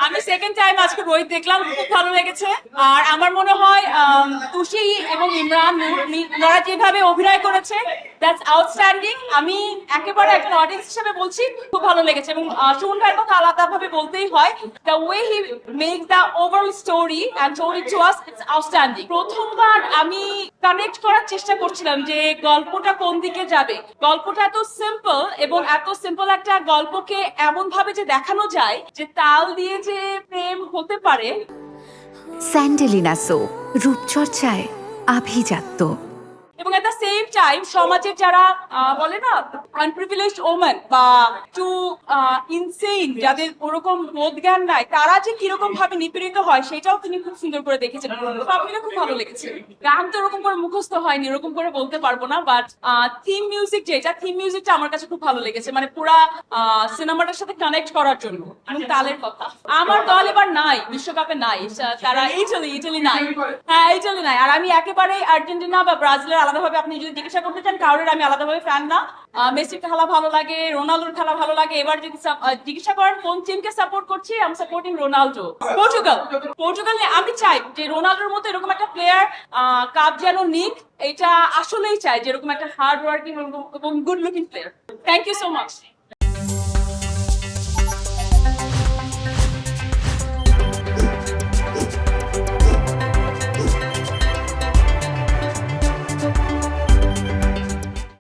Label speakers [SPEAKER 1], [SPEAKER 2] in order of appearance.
[SPEAKER 1] আমি second time আজকে রোহিত দেখলাম, খুব ভালো লেগেছে। আর আমার মনে হয় তুষি এবং ইমরান ওরা যেভাবে অভিনয় করেছে দ্যাটস আউটস্ট্যান্ডিং। আমি একেবারে একটা অডিয়েন্স হিসেবে বলছি খুব ভালো লেগেছে। এবং সুমন ভাইয়ের কথা আলাদাভাবে বলতেই হয়, the way he make the overall story and toll it to us, it's outstanding. প্রথমবার আমি কানেক্ট করার চেষ্টা করছিলাম যে গল্পটা কোন দিকে যাবে। গল্পটা এত সিম্পল, এবং এত সিম্পল একটা গল্পকে এমন ভাবে যে দেখানো যায় যে তাল দিয়ে যে প্রেম হতে পারে।
[SPEAKER 2] স্যান্ডেলিনা সো, রূপচর্চায় আভিজাত্য।
[SPEAKER 1] এবং এট দ্য সেম টাইম সমাজের যারা বলে না আনপ্রিভিলেজড ওমেন বা টু ইনসেইন, যাদের ওরকম বোধ জ্ঞান নাই, তারা যে কিরকম ভাবে নিপীড়িত হয় সেটাও তিনি খুব সুন্দর করে দেখেছেন। সব মিলে খুব ভালো লেগেছে। গান তো ওরকম করে মুখস্থ হয়নি, এরকম করে বলতে পারবো না, বাট থিম মিউজিক, যেটা থিম মিউজিকটা আমার কাছে খুব ভালো লেগেছে, মানে পুরা সিনেমাটার সাথে কানেক্ট করার জন্য। এবং তালের কথা, আমার দল এবার নাই, বিশ্বকাপে নাই, তারা ইটালি নাই। হ্যাঁ, ইটালি নাই। আর আমি একেবারে আর্জেন্টিনা বা ব্রাজিলের আলাদাভাবে আপনি যদি জিজ্ঞাসা করতে চান, কারোর আমি আলাদাভাবে ফ্যান না। মেসির খেলা ভালো লাগে, রোনাল্ডোর খেলা ভালো লাগে। এবার যদি জিজ্ঞাসা করেন কোন টিমকে সাপোর্ট করছি, আমি সাপোর্টিং রোনাল্ডো। পর্তুগাল নিয়ে আমি চাই যে রোনাল্ডোর মতো এরকম একটা প্লেয়ার কাপ যেন নিক। এটা আসলেই চাই যে এরকম একটা হার্ড ওয়ার্কিং এবং good looking player. Thank you so much.